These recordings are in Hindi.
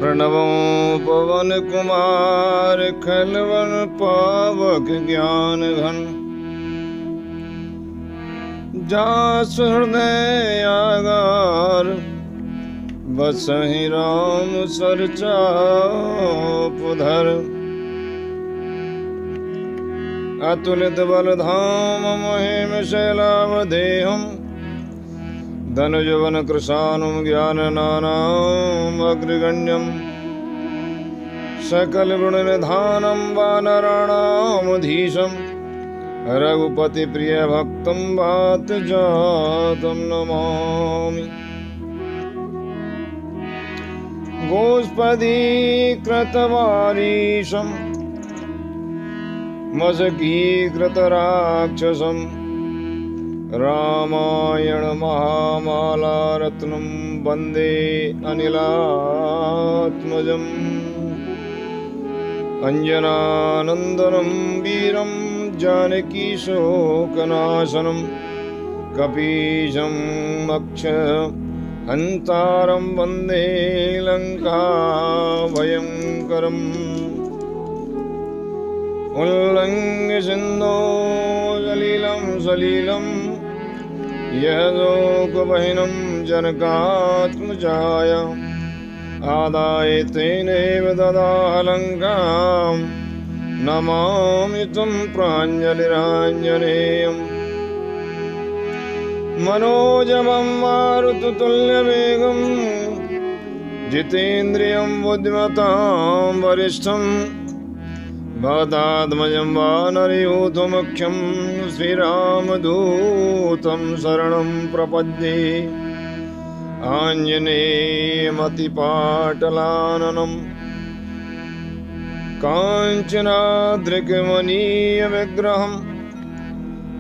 प्रणवों पवन कुमार खलवन पावक ज्ञान घन। जास हृदय आगार बसहि राम सर चापुधर। अतुलित बल धाम महिम शैलावदेहम्। धनुजवन कृशानुम ज्ञान नानाम अग्रगण्यम। सकल गुण निधानम वानराणामधीशम। रघुपति प्रिय भक्तम वात जातम नमामि। गोष्पदी कृतवारीशम मशकीकृत राक्षसम। रामायण महामाला रत्नम वंदे अनिलात्मजम्। अंजनानंदनं वीरं जानकी शोकनाशनं। कपीशं अक्षहन्तारं वंदे लंका भयंकरम्। उल्लंघ्य सिन्धो सलिलं यदोकवहिनं जनकात्मजाय। आदाय तेनैव ददाह लङ्कां। नमामि तं प्राञ्जलिराञ्जनेयम्। मनोजवं मारुततुल्यवेगं जितेन्द्रियं बुद्धिमतां वरिष्ठं। भवतात्मजं वानरयूथमुख्यं श्रीरामदूतं शरणं प्रपद्ये। आञ्जनेयमतिपाटलाननं काञ्चनाद्रिकमनीयविग्रहं।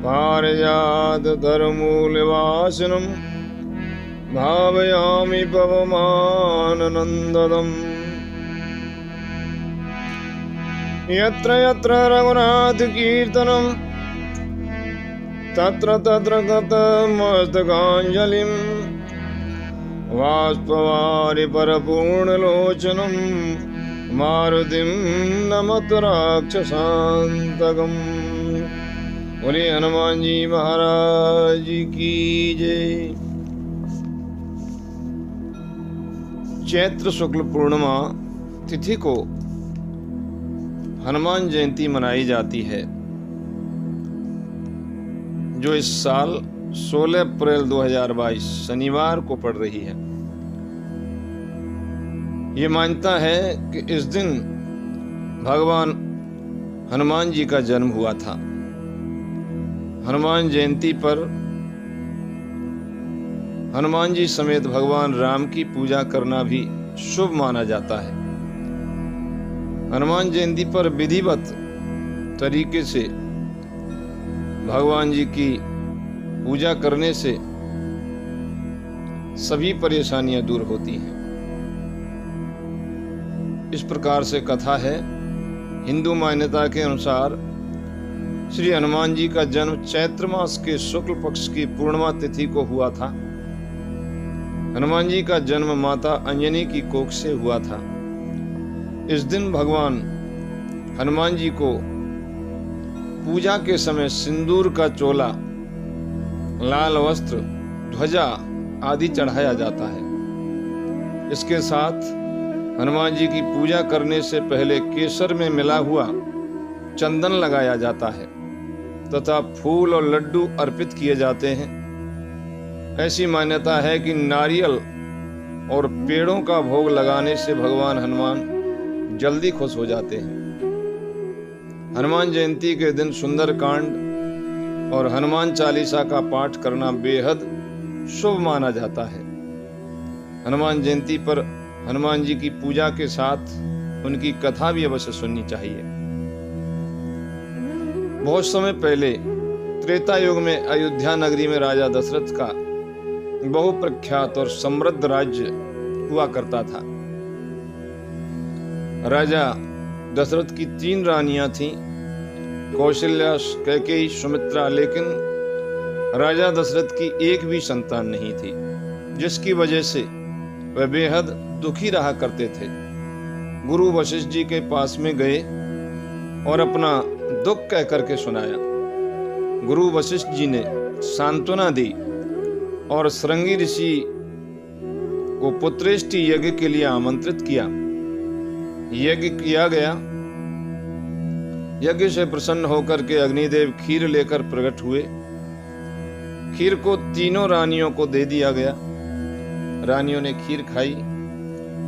पारिजाततरुमूलवासिनं भावयामि पवमाननन्ददम्। यत्र यत्र रघुनाथ कीर्तनं तत्र तत्र गतमस्तकाञ्जलिं। बाष्पवारि परपूर्णलोचनं मारुतिं नमत राक्षसान्तकम्। बोले हनुमान जी महाराज की जय। चैत्र शुक्ल पूर्णिमा तिथि को हनुमान जयंती मनाई जाती है, जो इस साल 16 अप्रैल 2022 शनिवार को पड़ रही है। ये मान्यता है कि इस दिन भगवान हनुमान जी का जन्म हुआ था। हनुमान जयंती पर हनुमान जी समेत भगवान राम की पूजा करना भी शुभ माना जाता है। हनुमान जयंती पर विधिवत तरीके से भगवान जी की पूजा करने से सभी परेशानियां दूर होती हैं। इस प्रकार से कथा है। हिंदू मान्यता के अनुसार श्री हनुमान जी का जन्म चैत्र मास के शुक्ल पक्ष की पूर्णिमा तिथि को हुआ था। हनुमान जी का जन्म माता अंजनी की कोख से हुआ था। इस दिन भगवान हनुमान जी को पूजा के समय सिंदूर का चोला, लाल वस्त्र, ध्वजा आदि चढ़ाया जाता है। इसके साथ हनुमान जी की पूजा करने से पहले केसर में मिला हुआ चंदन लगाया जाता है तथा फूल और लड्डू अर्पित किए जाते हैं। ऐसी मान्यता है कि नारियल और पेड़ों का भोग लगाने से भगवान हनुमान जल्दी खुश हो जाते हैं। हनुमान जयंती के दिन सुंदरकांड और हनुमान चालीसा का पाठ करना बेहद शुभ माना जाता है। हनुमान जयंती पर हनुमान जी की पूजा के साथ उनकी कथा भी अवश्य सुननी चाहिए। बहुत समय पहले त्रेता युग में अयोध्या नगरी में राजा दशरथ का बहुप्रख्यात और समृद्ध राज्य हुआ करता था। राजा दशरथ की 3 रानियां थीं, कौशल्या, कैकेयी, सुमित्रा। लेकिन राजा दशरथ की एक भी संतान नहीं थी, जिसकी वजह से वह बेहद दुखी रहा करते थे। गुरु वशिष्ठ जी के पास में गए और अपना दुख कह करके सुनाया। गुरु वशिष्ठ जी ने सांत्वना दी और श्रृंगी ऋषि को पुत्रेष्टि यज्ञ के लिए आमंत्रित किया। यज्ञ किया गया। यज्ञ से प्रसन्न होकर के अग्निदेव खीर लेकर प्रकट हुए। खीर को तीनों रानियों को दे दिया गया। रानियों ने खीर खाई।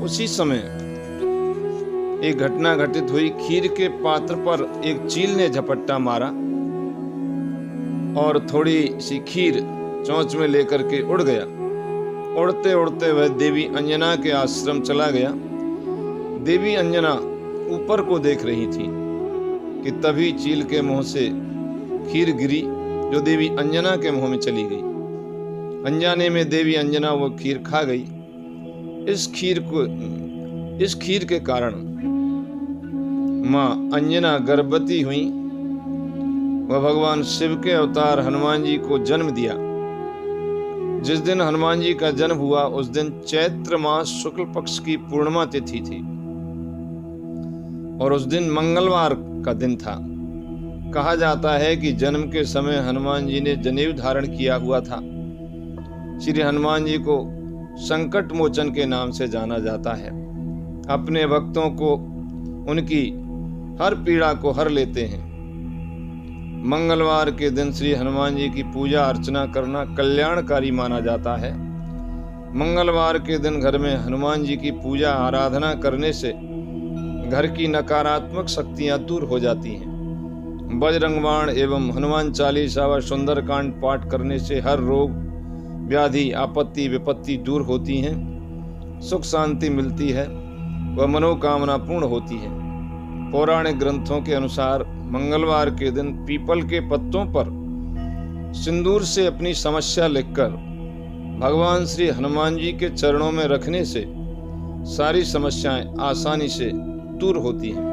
उसी समय एक घटना घटित हुई। खीर के पात्र पर एक चील ने झपट्टा मारा और थोड़ी सी खीर चोंच में लेकर के उड़ गया। उड़ते उड़ते वह देवी अंजना के आश्रम चला गया। देवी अंजना ऊपर को देख रही थी कि तभी चील के मुंह से खीर गिरी, जो देवी अंजना के मुंह में चली गई। अनजाने में देवी अंजना वो खीर खा गई। इस खीर के कारण मां अंजना गर्भवती हुई। वह भगवान शिव के अवतार हनुमान जी को जन्म दिया। जिस दिन हनुमान जी का जन्म हुआ उस दिन चैत्र मास शुक्ल पक्ष की पूर्णिमा तिथि थी और उस दिन मंगलवार का दिन था। कहा जाता है कि जन्म के समय हनुमान जी ने जनेऊ धारण किया हुआ था। श्री हनुमान जी को संकट मोचन के नाम से जाना जाता है। अपने भक्तों को उनकी हर पीड़ा को हर लेते हैं। मंगलवार के दिन श्री हनुमान जी की पूजा अर्चना करना कल्याणकारी माना जाता है। मंगलवार के दिन घर में हनुमान जी की पूजा आराधना करने से घर की नकारात्मक शक्तियां दूर हो जाती हैं। बजरंग बाण एवं हनुमान चालीसा व सुंदरकांड पाठ करने से हर रोग व्याधि आपत्ति विपत्ति दूर होती हैं, सुख शांति मिलती है व मनोकामना पूर्ण होती है। पौराणिक ग्रंथों के अनुसार मंगलवार के दिन पीपल के पत्तों पर सिंदूर से अपनी समस्या लिखकर भगवान श्री हनुमान जी के चरणों में रखने से सारी समस्याएं आसानी से दूर होती हैं।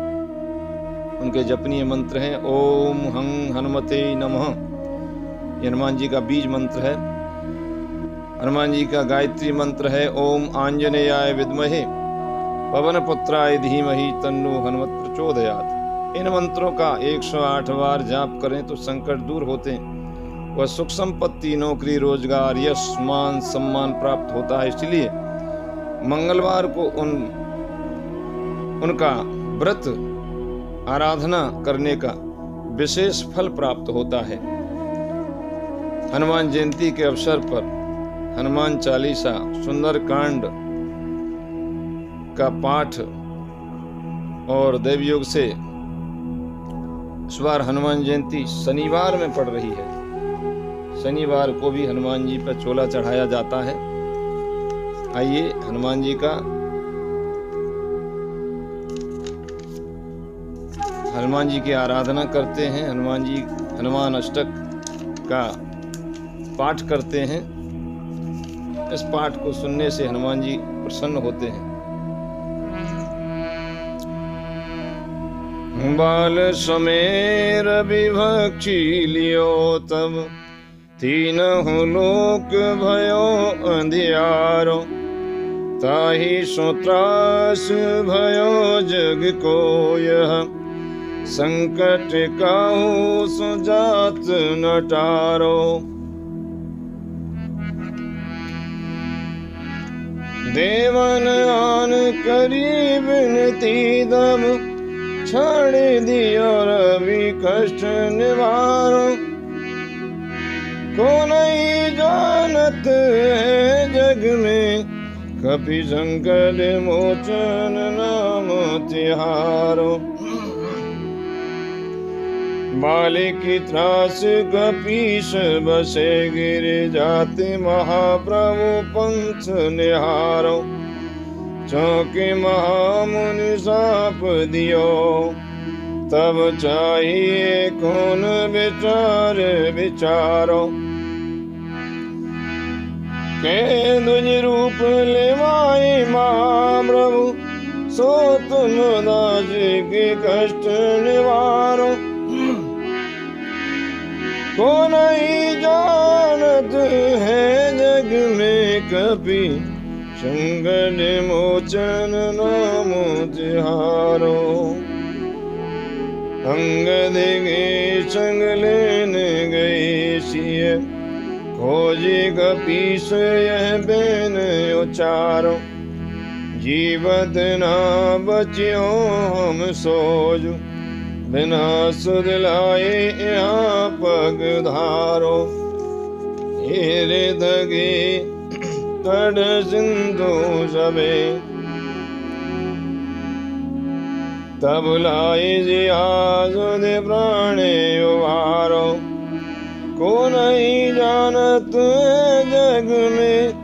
उनके जपनीय मंत्र हैं ओम हं हनुमते नमः। ये हनुमान जी का बीज मंत्र है। हनुमान जी का गायत्री मंत्र है ओम आंजनेयाय विद्महे पवनपुत्राय धीमहि तन्नो हनुमत प्रचोदयात्। इन मंत्रों का 108 बार जाप करें तो संकट दूर होते हैं। वह सुख संपत्ति, नौकरी, रोजगार, यश, मान, सम्मान प्राप्त होता है। इसलिए मंगलवार को उनका व्रत आराधना करने का विशेष फल प्राप्त होता है। हनुमान जयंती के अवसर पर हनुमान चालीसा, सुंदरकांड का पाठ और देवयोग से इस बार हनुमान जयंती शनिवार में पड़ रही है। शनिवार को भी हनुमान जी पर चोला चढ़ाया जाता है। आइए हनुमान जी का हनुमान जी की आराधना करते हैं। हनुमान अष्टक का पाठ करते हैं। इस पाठ को सुनने से हनुमान जी प्रसन्न होते हैं। बाल समेर विभक्षी लियो तब तीनहु लोक भयो अंधियारो ताहि सो त्रास भयो जग को यह संकट काहू सो जात न टारो। देवन आन करी विनती दम छाड़ दियो रवि कष्ट निवारो। को नहीं जानत है जग में कपि संकट मोचन नाम तिहारो। बालिकी त्रास कपीश बसे गिर जाते महाप्रभु पंथ निहारो। चौके महामुनि साप दियो तब चाहिए कौन विचार विचारो। के दुज रूप लेवाए महाप्रभु सो तुम दास के कष्ट निवारो। को नहीं जानत है जग में कभी संकट मोचन नाम तिहारो। अंगद के संग लेने गए सिय, खोजी कपीस यह बेन उचारो। जीवत ना बचियो हम सोजु, बिना सुध लाए यहाँ पग धारो। हेरे दगे तड़ सिंधु सबे, तब लाए जियाजुद प्राणे उबारो। को नहीं जानत जग में,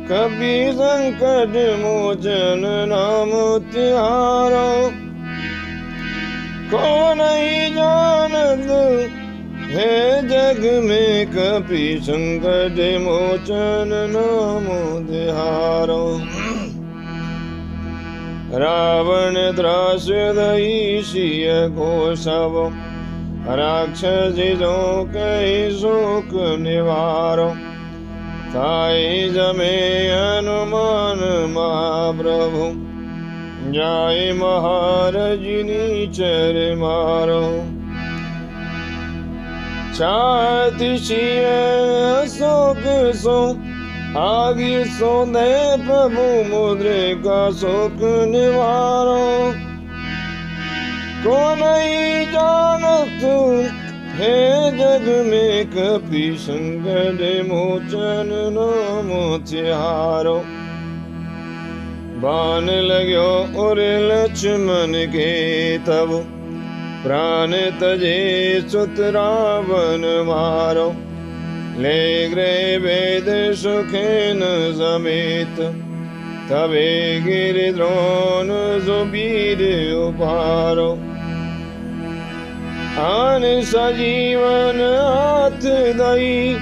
कभी संकट मोचन नाम तिहारो। को नहीं जानत है जग में, कभी संकट मोचन नाम तिहारो। रावण त्रास दई सिय को सब, राक्षसों कई शोक निवारो। ताई जमे हनुमान महाप्रभु, जाय महारजनी चर मारो। चाहती सिय अशोक सो, आगे सो दे प्रभु मुद्रिका शोक निवारो। को नहीं जानत है जग में, कपि संकट मोचन नाम तिहारो। बाण लाग्यो और लक्ष्मण के तब, प्राण तजे सुत रावण मारो। ले गए वेद सुखेन समेत, तबे गिरिद्रोण सुबीर उपारो। आन सजीवन हाथ दई,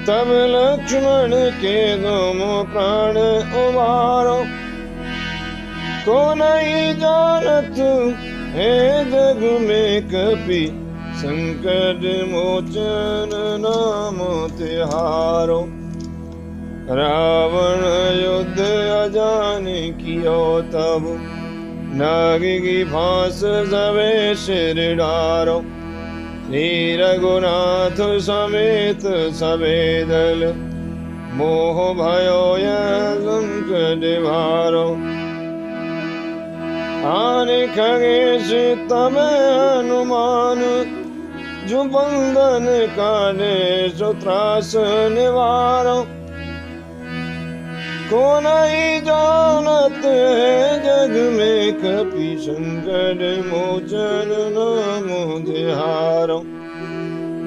तब लक्ष्मण के तुम प्राण उबारो। को नहीं जानत है जग में, कपि संकट मोचन नाम तिहारो। रावण युद्ध अजान कियो तब, नाग की फांस सबे सिर डारो। श्री रघुनाथ समेत सबे दल, मोह भयो यह संकट भारो। आन खगेश तब हनुमान, जो बंधन काटे सो त्रास निवारो। को नहीं जानत है जग में, कपि संकट मोचन नाम तिहारो।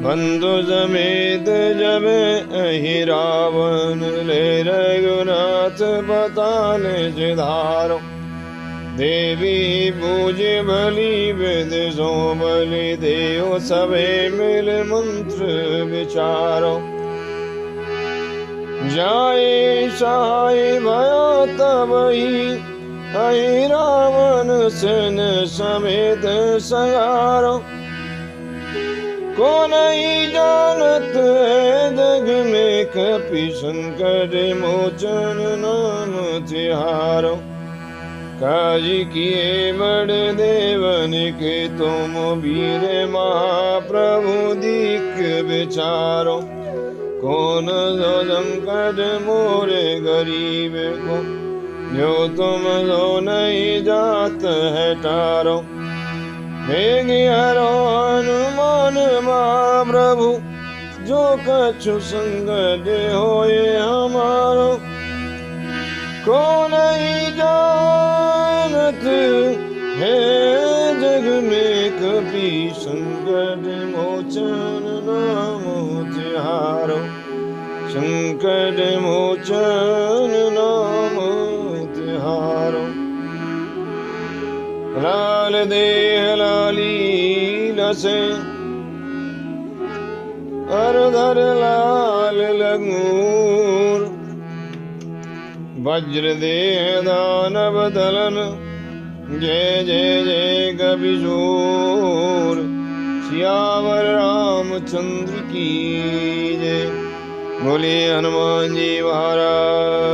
बंधु समेत जब अहि रावण, ले रघुनाथ बताल सिधारो। देवी पूजे बलि वेद सो बलि देव, सबे मिल मंत्र विचारो। जाए साय भयो तबहि, अहि रावण सेन समेत सयारो। को नहीं जानत है जग में, कपि संकट मोचन नाम तिहारो। काजी किए बड़ देवन के तुम, वीर महाप्रभु दीक विचारो। कौन जो संकट मोरे गरीब को, जो तुम जो नहीं जात है टारो। भेगी हरो हनुमान महाप्रभु, जो कछु संकट होए हमारो। को नहीं जानत है जग में, कपि संकट मोचन नाम तिहारो। संकट मोचन नाम तिहारो। लाल देह लाली लसे, अरधर लाल लगूर। वज्र देह दानव दलन, जय जय जय कपिशूर। सियावर रामचंद्र की जय। बोले हनुमान जी महाराज